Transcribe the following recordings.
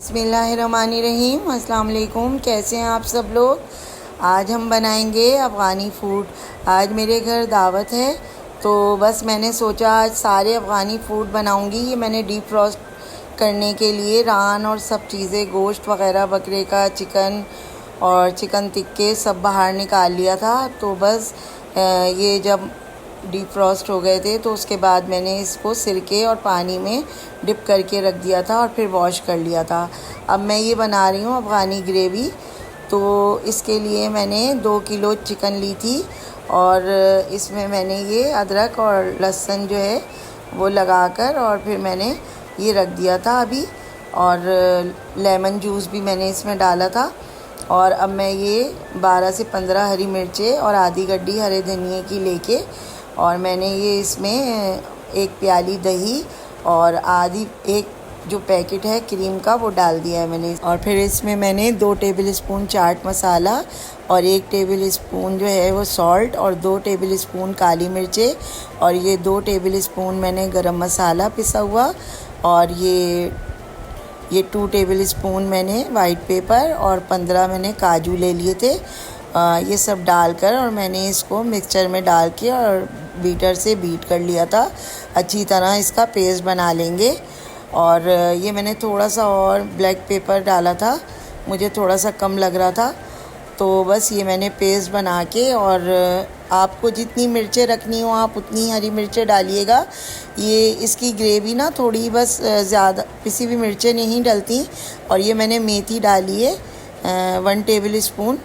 बिस्मिल्लाहिर्रहमानिर्रहीम। अस्सलाम वालेकुम। कैसे हैं आप सब लोग। आज हम बनाएंगे अफ़गानी फ़ूड। आज मेरे घर दावत है तो बस मैंने सोचा आज सारे अफ़गानी फ़ूड बनाऊंगी। ये मैंने डीप फ्रॉस्ट करने के लिए रान और सब चीज़ें, गोश्त वग़ैरह, बकरे का, चिकन और चिकन टिक्के सब बाहर निकाल लिया था। तो बस ये जब डीप फ्रॉस्ट हो गए थे तो उसके बाद मैंने इसको सिरके और पानी में डिप करके रख दिया था और फिर वॉश कर लिया था। अब मैं ये बना रही हूँ अफ़गानी ग्रेवी। तो इसके लिए मैंने 2 किलो चिकन ली थी और इसमें मैंने ये अदरक और लहसुन जो है वो लगाकर और फिर मैंने ये रख दिया था अभी, और लेमन जूस भी मैंने इसमें डाला था। और अब मैं ये 12 से 15 हरी मिर्चें और आधी गड्डी हरे धनिए की लेके और मैंने ये इसमें 1 प्याली दही और आधी एक जो पैकेट है क्रीम का वो डाल दिया है मैंने। और फिर इसमें मैंने 2 टेबल स्पून चाट मसाला और 1 टेबल स्पून जो है वो सॉल्ट और 2 टेबल स्पून काली मिर्चें और ये 2 टेबल स्पून मैंने गरम मसाला पिसा हुआ और ये 2 टेबल स्पून मैंने वाइट पेपर और 15 मैंने काजू ले लिए थे। ये सब डालकर और मैंने इसको मिक्सचर में डाल के और बीटर से बीट कर लिया था। अच्छी तरह इसका पेस्ट बना लेंगे। और ये मैंने थोड़ा सा और ब्लैक पेपर डाला था, मुझे थोड़ा सा कम लग रहा था। तो बस ये मैंने पेस्ट बना के, और आपको जितनी मिर्चें रखनी हो आप उतनी हरी मिर्चें डालिएगा। ये इसकी ग्रेवी ना थोड़ी बस ज़्यादा पिसी हुई मिर्चें नहीं डलती। और ये मैंने मेथी डाली है 1 टेबल स्पून।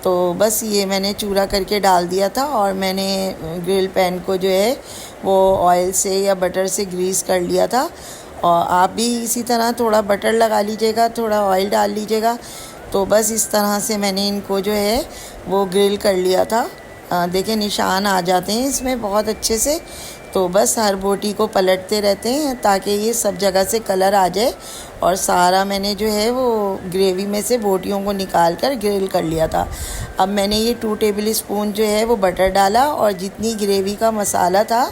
तो बस ये मैंने चूरा करके डाल दिया था और मैंने ग्रिल पैन को जो है वो ऑयल से या बटर से ग्रीस कर लिया था। और आप भी इसी तरह थोड़ा बटर लगा लीजिएगा, थोड़ा ऑयल डाल लीजिएगा। तो बस इस तरह से मैंने इनको जो है वो ग्रिल कर लिया था। देखिए निशान आ जाते हैं इसमें बहुत अच्छे से। तो बस हर बोटी को पलटते रहते हैं ताकि ये सब जगह से कलर आ जाए। और सारा मैंने जो है वो ग्रेवी में से बोटियों को निकाल कर ग्रिल कर लिया था। अब मैंने ये 2 टेबल स्पून जो है वो बटर डाला और जितनी ग्रेवी का मसाला था,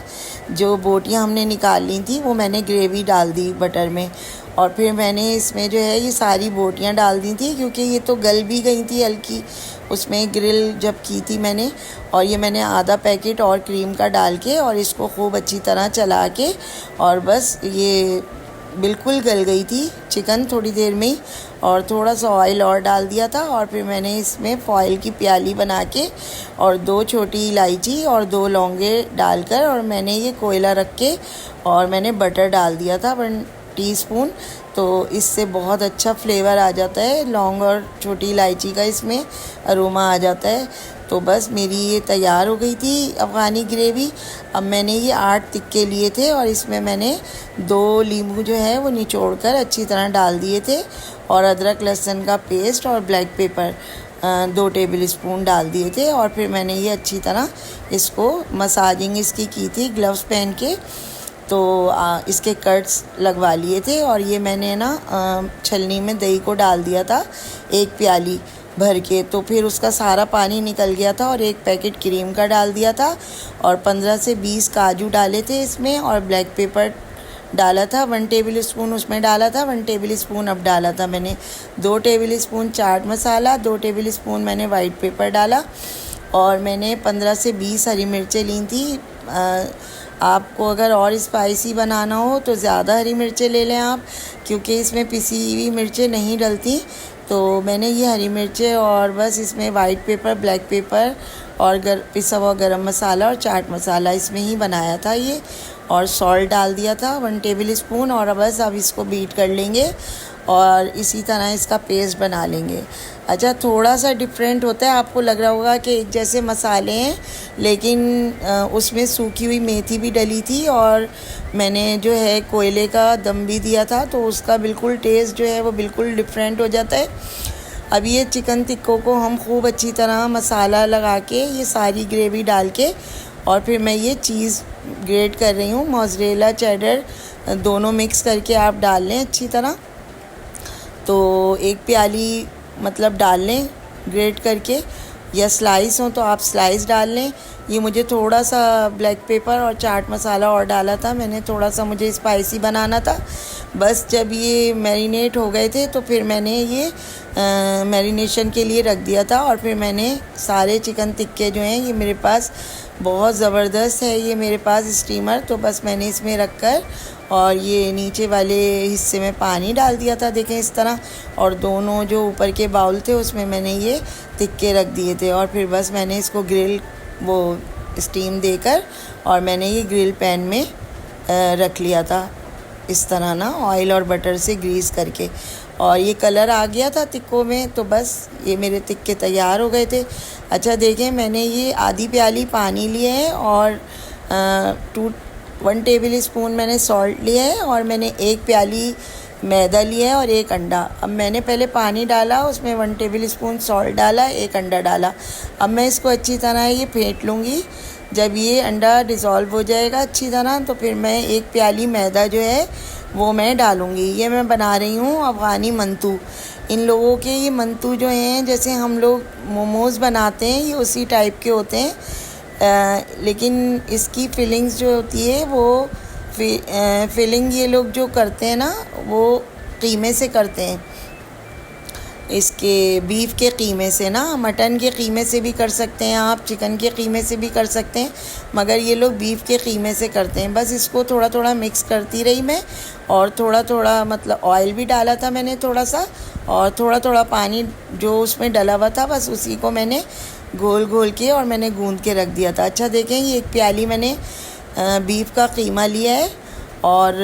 जो बोटियां हमने निकाल ली थी, वो मैंने ग्रेवी डाल दी बटर में। और फिर मैंने इसमें जो है ये सारी बोटियां डाल दी थी क्योंकि ये तो गल भी गई थी हल्की उसमें ग्रिल जब की थी मैंने। और ये मैंने आधा पैकेट और क्रीम का डाल के और इसको खूब अच्छी तरह चला के और बस ये बिल्कुल गल गई थी चिकन थोड़ी देर में ही। और थोड़ा सा ऑयल और डाल दिया था और फिर मैंने इसमें फॉयल की प्याली बना के और 2 छोटी इलायची और 2 लौंगे डालकर और मैंने ये कोयला रख के और मैंने बटर डाल दिया था 1 टीस्पून। तो इससे बहुत अच्छा फ्लेवर आ जाता है, लौंग और छोटी इलायची का इसमें अरोमा आ जाता है। तो बस मेरी ये तैयार हो गई थी अफ़गानी ग्रेवी। अब मैंने ये 8 टिक्के लिए थे और इसमें मैंने 2 नींबू जो है वो निचोड़ कर अच्छी तरह डाल दिए थे और अदरक लहसुन का पेस्ट और ब्लैक पेपर 2 टेबल स्पून डाल दिए थे। और फिर मैंने ये अच्छी तरह इसको मसाजिंग इसकी की थी ग्लव्स पहन के। तो इसके कट्स लगवा लिए थे और ये मैंने ना छलनी में दही को डाल दिया था 1 प्याली भर के। तो फिर उसका सारा पानी निकल गया था और 1 पैकेट क्रीम का डाल दिया था और 15 से 20 काजू डाले थे इसमें और ब्लैक पेपर डाला था 1 टेबल स्पून उसमें डाला था, 1 टेबल स्पून अब डाला था मैंने 2 table spoon chaat masala, 2 table spoon मैंने वाइट पेपर डाला और मैंने 15 से 20 हरी मिर्चें ली थी। आपको अगर और स्पाइसी बनाना हो तो ज़्यादा हरी मिर्चें ले लें आप, क्योंकि इसमें पिसी हुई मिर्चें नहीं डलती। तो मैंने ये हरी मिर्चें और बस इसमें वाइट पेपर, ब्लैक पेपर और पिसा हुआ गरम मसाला और चाट मसाला इसमें ही बनाया था ये। और सॉल्ट डाल दिया था 1 टेबल स्पून और बस अब इसको बीट कर लेंगे और इसी तरह इसका पेस्ट बना लेंगे। अच्छा, थोड़ा सा डिफरेंट होता है, आपको लग रहा होगा कि एक जैसे मसाले हैं, लेकिन उसमें सूखी हुई मेथी भी डली थी और मैंने जो है कोयले का दम भी दिया था, तो उसका बिल्कुल टेस्ट जो है वो बिल्कुल डिफरेंट हो जाता है। अब ये चिकन टिक्कों को हम खूब अच्छी तरह मसाला लगा के ये सारी ग्रेवी डाल के और फिर मैं ये चीज़ ग्रेट कर रही हूँ, मोज़रेला चेडर दोनों मिक्स करके आप डाल लें अच्छी तरह। तो 1 प्याली मतलब डाल लें ग्रेट करके या स्लाइस हो तो आप स्लाइस डाल लें। ये मुझे थोड़ा सा ब्लैक पेपर और चाट मसाला और डाला था मैंने, थोड़ा सा मुझे स्पाइसी बनाना था। बस जब ये मैरिनेट हो गए थे तो फिर मैंने ये मैरिनेशन के लिए रख दिया था। और फिर मैंने सारे चिकन टिक्के जो हैं, ये मेरे पास बहुत ज़बरदस्त है ये मेरे पास स्टीमर, तो बस मैंने इसमें रख कर और ये नीचे वाले हिस्से में पानी डाल दिया था, देखें इस तरह। और दोनों जो ऊपर के बाउल थे उसमें मैंने ये टिक्के रख दिए थे। और फिर बस मैंने इसको ग्रिल वो स्टीम देकर और मैंने ये ग्रिल पैन में रख लिया था इस तरह ना, ऑयल और बटर से ग्रीस करके। और ये कलर आ गया था टिक्कों में, तो बस ये मेरे टिक्के तैयार हो गए थे। अच्छा देखें, मैंने ये आधी प्याली पानी लिए है और 1 टेबल स्पून मैंने सॉल्ट लिया है और मैंने 1 प्याली मैदा लिया है और 1 अंडा। अब मैंने पहले पानी डाला, उसमें 1 टेबल स्पून सॉल्ट डाला, 1 अंडा डाला। अब मैं इसको अच्छी तरह ये फेंट लूँगी। जब ये अंडा डिज़ोल्व हो जाएगा अच्छी तरह तो फिर मैं 1 प्याली मैदा जो है वो मैं डालूँगी। ये मैं बना रही हूँ अफ़गानी मंतू। इन लोगों के ये मंतू जो हैं, जैसे हम लोग मोमोज़ बनाते हैं, ये उसी टाइप के होते हैं। लेकिन इसकी फीलिंग्स जो होती है वो फीलिंग ये लोग जो करते हैं ना, वो कीमे से करते हैं, इसके बीफ के कीमे से ना। मटन के कीमे से भी कर सकते हैं आप, चिकन के कीमे से भी कर सकते हैं, मगर ये लोग बीफ के कीमे से करते हैं। बस इसको थोड़ा थोड़ा मिक्स करती रही मैं, और थोड़ा थोड़ा मतलब ऑयल भी डाला था मैंने थोड़ा सा, और थोड़ा थोड़ा पानी जो उसमें डला हुआ था बस उसी को मैंने घोल घोल के और मैंने गूंद के रख दिया था। अच्छा देखें, ये 1 प्याली मैंने बीफ का कीमा लिया है और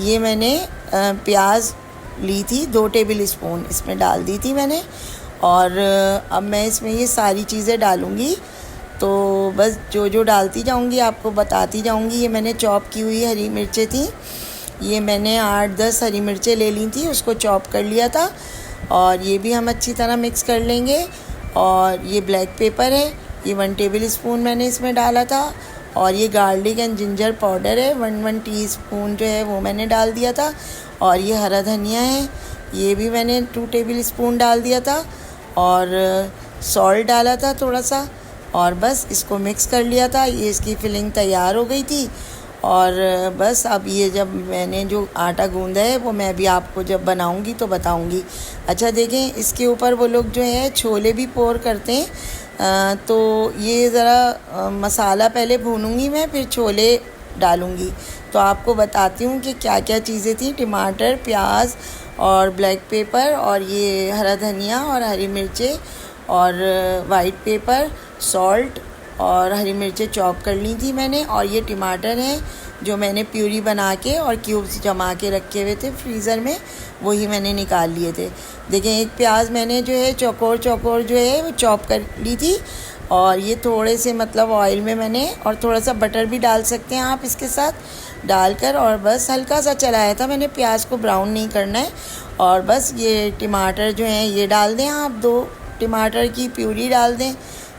ये मैंने प्याज ली थी 2 टेबल स्पून इसमें डाल दी थी मैंने। और अब मैं इसमें ये सारी चीज़ें डालूँगी, तो बस जो जो डालती जाऊँगी आपको बताती जाऊँगी। ये मैंने चॉप की हुई हरी मिर्चें थी, ये मैंने 8-10 हरी मिर्चें ले ली थी, उसको चॉप कर लिया था और ये भी हम अच्छी तरह मिक्स कर लेंगे। और ये ब्लैक पेपर है, ये 1 टेबल स्पून मैंने इसमें डाला था। और ये गार्लिक एंड जिंजर पाउडर है 1 टीस्पून जो है वो मैंने डाल दिया था। और ये हरा धनिया है, ये भी मैंने 2 टेबल स्पून डाल दिया था। और सॉल्ट डाला था थोड़ा सा, और बस इसको मिक्स कर लिया था। ये इसकी फिलिंग तैयार हो गई थी। और बस अब ये जब मैंने जो आटा गूंदा है वो मैं अभी आपको जब बनाऊंगी तो बताऊंगी। अच्छा देखें, इसके ऊपर वो लोग जो है छोले भी पोर करते हैं, तो ये ज़रा मसाला पहले भूनूंगी मैं, फिर छोले डालूंगी। तो आपको बताती हूँ कि क्या क्या चीज़ें थी। टमाटर, प्याज और ब्लैक पेपर और ये हरा धनिया और हरी मिर्चें और वाइट पेपर, सॉल्ट और हरी मिर्चें चॉप कर ली थी मैंने। और ये टमाटर हैं जो मैंने प्यूरी बना के और क्यूब्स जमा के रखे हुए थे फ्रीज़र में, वही मैंने निकाल लिए थे। देखें, 1 प्याज मैंने जो है चौकोर चौकोर जो है वो चॉप कर ली थी। और ये थोड़े से मतलब ऑयल में मैंने, और थोड़ा सा बटर भी डाल सकते हैं आप इसके साथ डालकर, और बस हल्का सा चलाया था मैंने, प्याज को ब्राउन नहीं करना है। और बस ये टमाटर जो हैं ये डाल दें आप, 2 टमाटर की प्यूरी डाल दें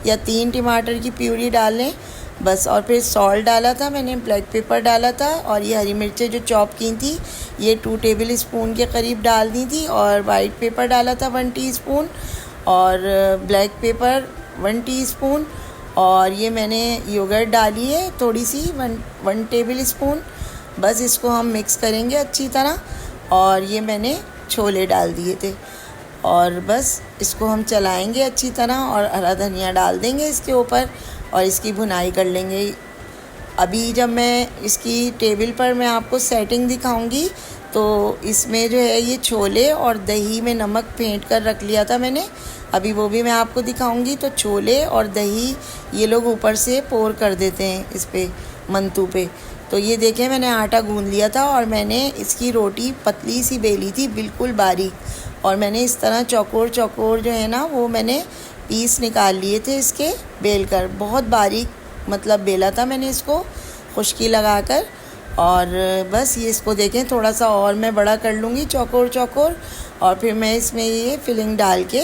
या 3 टमाटर की प्यूरी डाल लें बस। और फिर सॉल्ट डाला था मैंने, ब्लैक पेपर डाला था, और ये हरी मिर्चें जो चॉप की थी ये 2 टेबल स्पून के करीब डाल दी थी। और वाइट पेपर डाला था 1 टीस्पून, और ब्लैक पेपर 1 टीस्पून, और ये मैंने योगर्ट डाली है थोड़ी सी 1 टेबल स्पून। बस इसको हम मिक्स करेंगे अच्छी तरह। और ये मैंने छोले डाल दिए थे, और बस इसको हम चलाएंगे अच्छी तरह, और हरा धनिया डाल देंगे इसके ऊपर और इसकी भुनाई कर लेंगे। अभी जब मैं इसकी टेबल पर मैं आपको सेटिंग दिखाऊंगी तो इसमें जो है ये छोले और दही में नमक फेंट कर रख लिया था मैंने, अभी वो भी मैं आपको दिखाऊंगी। तो छोले और दही ये लोग ऊपर से पोर कर देते हैं इस पे मंतू पे। तो ये देखें, मैंने आटा गूंद लिया था और मैंने इसकी रोटी पतली सी बेली थी बिल्कुल बारीक, और मैंने इस तरह चौकोर चौकोर जो है ना वो मैंने पीस निकाल लिए थे इसके बेल कर, बहुत बारीक मतलब बेला था मैंने इसको खुश्की लगाकर। और बस ये इसको देखें, थोड़ा सा और मैं बड़ा कर लूँगी चौकोर चौकोर, और फिर मैं इसमें ये फिलिंग डाल के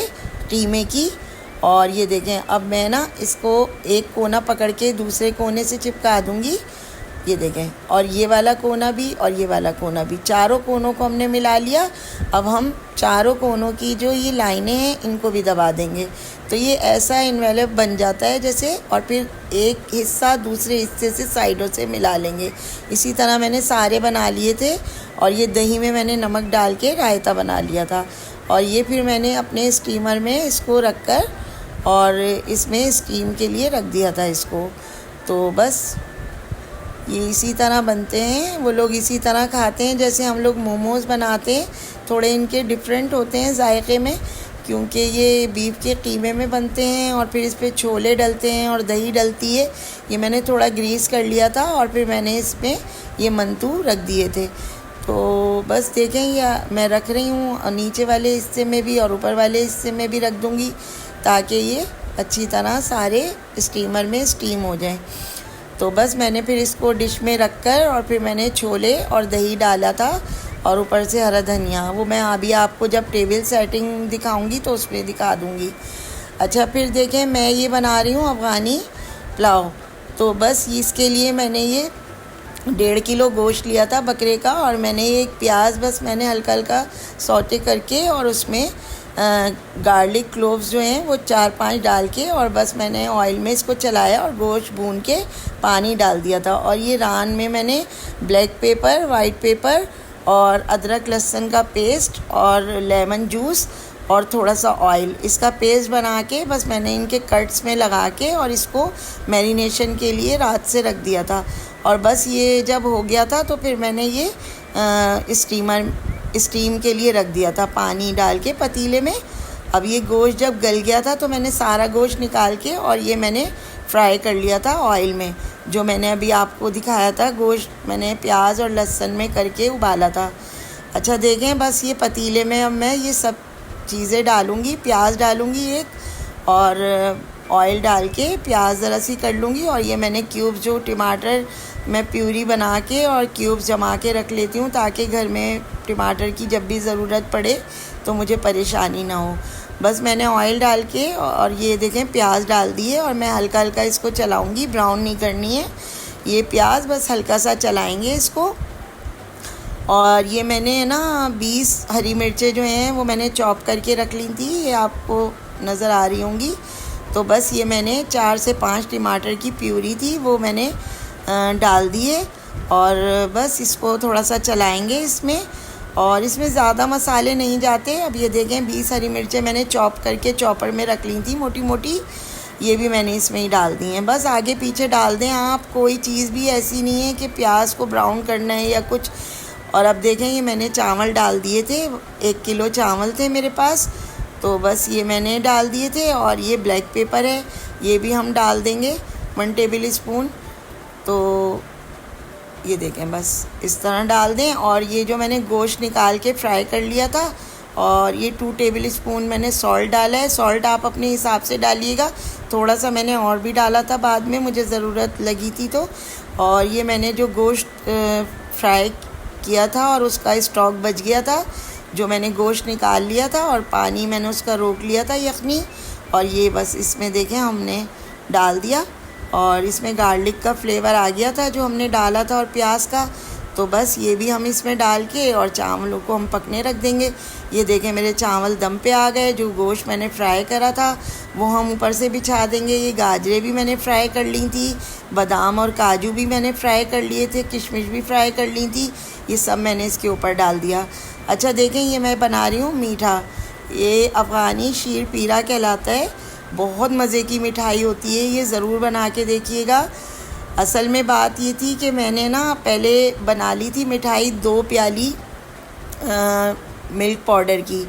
कीमे की। और ये देखें, अब मैं ना इसको एक कोना पकड़ के दूसरे कोने से चिपका दूँगी ये देखें, और ये वाला कोना भी और ये वाला कोना भी, चारों कोनों को हमने मिला लिया। अब हम चारों कोनों की जो ये लाइनें हैं इनको भी दबा देंगे, तो ये ऐसा इन्वेलप बन जाता है जैसे। और फिर एक हिस्सा दूसरे हिस्से से साइडों से मिला लेंगे। इसी तरह मैंने सारे बना लिए थे। और ये दही में मैंने नमक डाल के रायता बना लिया था। और ये फिर मैंने अपने स्टीमर में इसको रख कर और इसमें स्टीम के लिए रख दिया था इसको। तो बस ये इसी तरह बनते हैं, वो लोग इसी तरह खाते हैं जैसे हम लोग मोमोज़ बनाते हैं। थोड़े इनके डिफरेंट होते हैं जायके में, क्योंकि ये बीफ के कीमे में बनते हैं और फिर इस पर छोले डलते हैं और दही डलती है। ये मैंने थोड़ा ग्रीस कर लिया था और फिर मैंने इसमें ये मंतू रख दिए थे। तो बस देखें, या मैं रख रही हूँ नीचे वाले हिस्से में भी और ऊपर वाले हिस्से में भी रख दूँगी, ताकि ये अच्छी तरह सारे स्टीमर में स्टीम हो जाएं। तो बस मैंने फिर इसको डिश में रख कर और फिर मैंने छोले और दही डाला था और ऊपर से हरा धनिया। वो मैं अभी आपको जब टेबल सेटिंग दिखाऊंगी तो उसमें दिखा दूंगी। अच्छा, फिर देखें, मैं ये बना रही हूँ अफ़गानी पुलाव। तो बस इसके लिए मैंने ये 1.5 किलो गोश्त लिया था बकरे का, और मैंने एक प्याज बस मैंने हल्का हल्का सौटे करके और उसमें गार्लिक क्लोव्स जो हैं वो 4-5 डाल के और बस मैंने ऑयल में इसको चलाया और गोश्त भून के पानी डाल दिया था। और ये रान में मैंने ब्लैक पेपर, वाइट पेपर और अदरक लहसुन का पेस्ट और लेमन जूस और थोड़ा सा ऑयल, इसका पेस्ट बना के बस मैंने इनके कट्स में लगा के और इसको मैरिनेशन के लिए रात से रख दिया था। और बस ये जब हो गया था तो फिर मैंने ये स्टीम के लिए रख दिया था पानी डाल के पतीले में। अब ये गोश्त जब गल गया था तो मैंने सारा गोश्त निकाल के और ये मैंने फ्राई कर लिया था ऑयल में, जो मैंने अभी आपको दिखाया था। गोश्त मैंने प्याज और लहसुन में करके उबाला था। अच्छा देखें, बस ये पतीले में अब मैं ये सब चीज़ें डालूँगी। प्याज डालूँगी एक, और ऑयल डाल के प्याज ज़रा सी कर लूँगी। और ये मैंने क्यूब्स, जो टमाटर मैं प्यूरी बना के और क्यूब्स जमा के रख लेती हूँ, ताकि घर में टमाटर की जब भी ज़रूरत पड़े तो मुझे परेशानी ना हो। बस मैंने ऑयल डाल के और ये देखें प्याज डाल दिए और मैं हल्का हल्का इसको चलाऊँगी, ब्राउन नहीं करनी है ये प्याज, बस हल्का सा चलाएँगे इसको। और ये मैंने ना 20 हरी मिर्चें जो हैं वो मैंने चॉप करके रख ली थी, ये आपको नज़र आ रही होंगी। तो बस ये मैंने 4 से 5 टमाटर की प्यूरी थी वो मैंने डाल दिए और बस इसको थोड़ा सा चलाएंगे इसमें। और इसमें ज़्यादा मसाले नहीं जाते। अब ये देखें 20 हरी मिर्चें मैंने चॉप करके चॉपर में रख ली थी मोटी मोटी, ये भी मैंने इसमें ही डाल दी हैं। बस आगे पीछे डाल दें आप, कोई चीज़ भी ऐसी नहीं है कि प्याज को ब्राउन करना है या कुछ। और अब देखें ये मैंने चावल डाल दिए थे, 1 किलो चावल थे मेरे पास, तो बस ये मैंने डाल दिए थे। और ये ब्लैक पेपर है, ये भी हम डाल देंगे 1 टेबल स्पून। तो ये देखें बस इस तरह डाल दें। और ये जो मैंने गोश्त निकाल के फ्राई कर लिया था, और ये 2 टेबल स्पून मैंने सॉल्ट डाला है। सॉल्ट आप अपने हिसाब से डालिएगा, थोड़ा सा मैंने और भी डाला था बाद में, मुझे ज़रूरत लगी थी तो। और ये मैंने जो गोश्त फ्राई किया था और उसका स्टॉक बच गया था, जो मैंने गोश्त निकाल लिया था और पानी मैंने उसका रोक लिया था यखनी। और ये बस इसमें देखें हमने डाल दिया, और इसमें गार्लिक का फ्लेवर आ गया था जो हमने डाला था और प्याज का। तो बस ये भी हम इसमें डाल के और चावलों को हम पकने रख देंगे। ये देखें मेरे चावल दम पे आ गए। जो गोश्त मैंने फ्राई करा था वो हम ऊपर से बिछा देंगे। ये गाजरें भी मैंने फ्राई कर ली थी, बादाम और काजू भी मैंने फ्राई कर लिए थे, किशमिश भी फ्राई कर ली थी, ये सब मैंने इसके ऊपर डाल दिया। अच्छा देखें ये मैं बना रही हूँ मीठा, ये अफ़गानी शीर पीरा कहलाता है, बहुत मज़े की मिठाई होती है, ये ज़रूर बना के देखिएगा। असल में बात ये थी कि मैंने ना पहले बना ली थी मिठाई 2 प्याली मिल्क पाउडर की,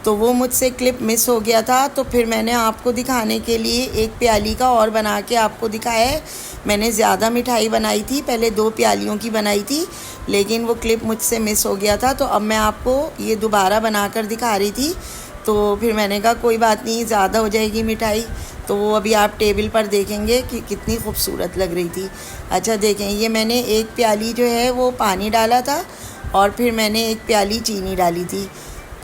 तो वो मुझसे क्लिप मिस हो गया था। तो फिर मैंने आपको दिखाने के लिए 1 प्याली का और बना के आपको दिखाया है। मैंने ज़्यादा मिठाई बनाई थी, पहले 2 प्यालियों की बनाई थी, लेकिन वो क्लिप मुझसे मिस हो गया था। तो अब मैं आपको ये दोबारा बनाकर दिखा रही थी। तो फिर मैंने कहा कोई बात नहीं, ज़्यादा हो जाएगी मिठाई, तो वो अभी आप टेबल पर देखेंगे कि कितनी खूबसूरत लग रही थी। अच्छा देखें ये मैंने 1 प्याली जो है वो पानी डाला था और फिर मैंने 1 प्याली चीनी डाली थी।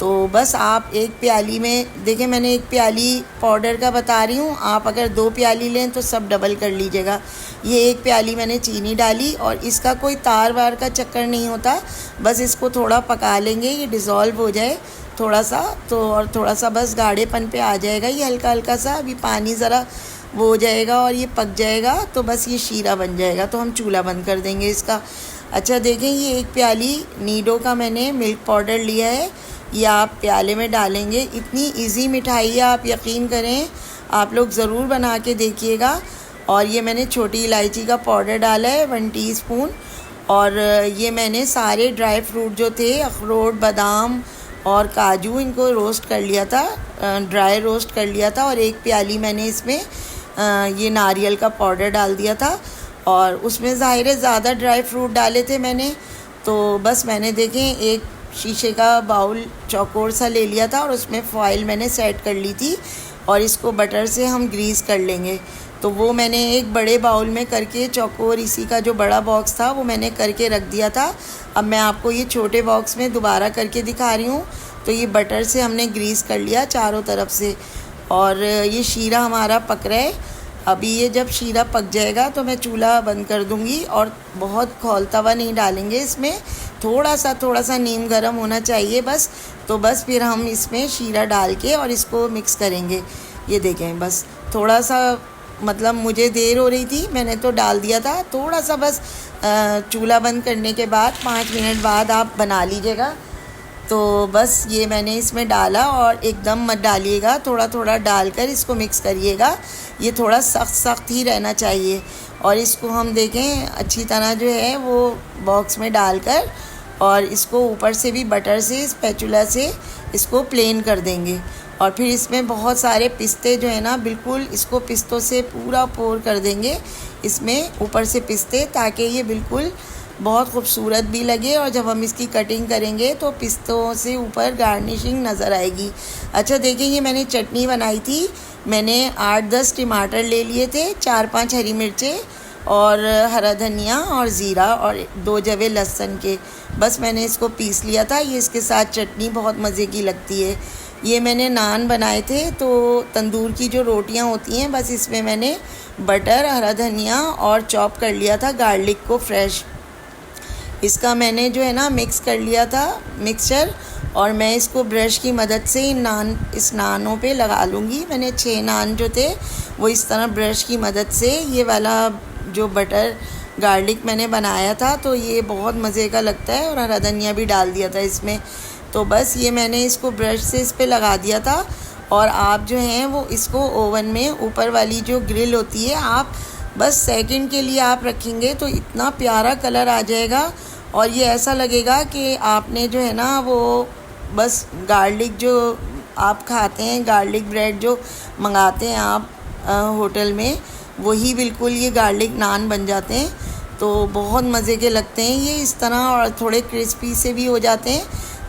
तो बस आप एक प्याली में देखिए, मैंने एक प्याली पाउडर का बता रही हूँ, आप अगर 2 प्याली लें तो सब डबल कर लीजिएगा। ये एक प्याली मैंने चीनी डाली और इसका कोई तार वार का चक्कर नहीं होता, बस इसको थोड़ा पका लेंगे, ये डिज़ोल्व हो जाए थोड़ा सा, तो और थोड़ा सा बस गाढ़ेपन पे आ जाएगा ये हल्का हल्का सा। अभी पानी ज़रा वो हो जाएगा और ये पक जाएगा तो बस ये शीरा बन जाएगा, तो हम चूल्हा बंद कर देंगे इसका। अच्छा देखें, ये एक प्याली नीडो का मैंने मिल्क पाउडर लिया है, ये आप प्याले में डालेंगे। इतनी इजी मिठाई है, आप यकीन करें, आप लोग ज़रूर बना के देखिएगा। और ये मैंने छोटी इलायची का पाउडर डाला है 1 टीस्पून। और ये मैंने सारे ड्राई फ्रूट जो थे, अखरोट, बादाम और काजू, इनको रोस्ट कर लिया था, ड्राई रोस्ट कर लिया था। और एक प्याली मैंने इसमें ये नारियल का पाउडर डाल दिया था। और उसमें ज़ाहिर है ज़्यादा ड्राई फ्रूट डाले थे मैंने, तो बस मैंने देखें एक शीशे का बाउल चौकोर सा ले लिया था और उसमें फॉइल मैंने सेट कर ली थी और इसको बटर से हम ग्रीस कर लेंगे। तो वो मैंने एक बड़े बाउल में करके चौकोर, इसी का जो बड़ा बॉक्स था वो मैंने करके रख दिया था। अब मैं आपको ये छोटे बॉक्स में दोबारा करके दिखा रही हूँ। तो ये बटर से हमने ग्रीस कर लिया चारों तरफ से और ये शीरा हमारा पक रहा है। अभी ये जब शीरा पक जाएगा तो मैं चूल्हा बंद कर दूँगी और बहुत खौलता हुआ नहीं डालेंगे इसमें, थोड़ा सा नीम गर्म होना चाहिए बस। तो बस फिर हम इसमें शीरा डाल के और इसको मिक्स करेंगे। ये देखें, बस थोड़ा सा, मतलब मुझे देर हो रही थी, मैंने तो डाल दिया था थोड़ा सा बस। चूल्हा बंद करने के बाद 5 मिनट बाद आप बना लीजिएगा। तो बस ये मैंने इसमें डाला और एकदम मत डालिएगा, थोड़ा थोड़ा डालकर इसको मिक्स करिएगा। ये थोड़ा सख्त ही रहना चाहिए। और इसको हम देखें अच्छी तरह जो है वो बॉक्स में डालकर और इसको ऊपर से भी बटर से स्पैचुला से इसको प्लेन कर देंगे। और फिर इसमें बहुत सारे पिस्ते जो है ना, बिल्कुल इसको पिस्तों से पूरा पोर कर देंगे इसमें ऊपर से पिस्ते, ताकि ये बिल्कुल बहुत खूबसूरत भी लगे और जब हम इसकी कटिंग करेंगे तो पिस्तों से ऊपर गार्निशिंग नज़र आएगी। अच्छा देखिए, ये मैंने चटनी बनाई थी, मैंने 8-10 टमाटर ले लिए थे, 4-5 हरी मिर्चें और हरा धनिया और ज़ीरा और 2 जवे लहसुन के, बस मैंने इसको पीस लिया था। ये इसके साथ चटनी बहुत मज़े की लगती है। ये मैंने नान बनाए थे, तो तंदूर की जो रोटियां होती हैं, बस इसमें मैंने बटर, हरा धनिया और चॉप कर लिया था गार्लिक को फ्रेश, इसका मैंने जो है ना मिक्स कर लिया था मिक्सचर। और मैं इसको ब्रश की मदद से इस नानों पे लगा लूँगी। मैंने 6 नान जो थे वो इस तरह ब्रश की मदद से, ये वाला जो बटर गार्लिक मैंने बनाया था तो ये बहुत मज़े का लगता है और हरा धनिया भी डाल दिया था इसमें। तो बस ये मैंने इसको ब्रश से इस पर लगा दिया था। और आप जो हैं वो इसको ओवन में, ऊपर वाली जो ग्रिल होती है, आप बस सेकंड के लिए आप रखेंगे तो इतना प्यारा कलर आ जाएगा और ये ऐसा लगेगा कि आपने जो है ना वो बस गार्लिक जो आप खाते हैं, गार्लिक ब्रेड जो मंगाते हैं आप होटल में, वही बिल्कुल ये गार्लिक नान बन जाते हैं। तो बहुत मज़े के लगते हैं ये इस तरह, और थोड़े क्रिस्पी से भी हो जाते हैं।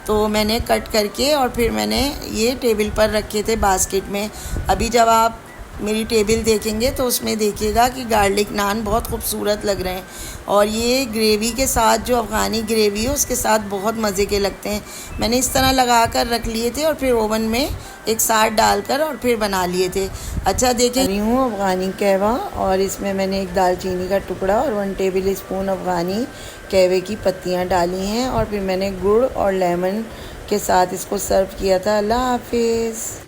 तो मैंने कट करके और फिर मैंने ये टेबल पर रखे थे बास्केट में। अभी जब आप मेरी टेबल देखेंगे तो उसमें देखिएगा कि गार्लिक नान बहुत खूबसूरत लग रहे हैं और ये ग्रेवी के साथ, जो अफ़गानी ग्रेवी है उसके साथ बहुत मज़े के लगते हैं। मैंने इस तरह लगा कर रख लिए थे और फिर ओवन में एक साथ डालकर और फिर बना लिए थे। अच्छा देखिए, रही हूँ अफ़गानी कहवा और इसमें मैंने एक दालचीनी का टुकड़ा और 1 टेबल स्पून अफ़गानी कहवे की पत्तियाँ डाली हैं और फिर मैंने गुड़ और लेमन के साथ इसको सर्व किया था। अल्लाह हाफिज़।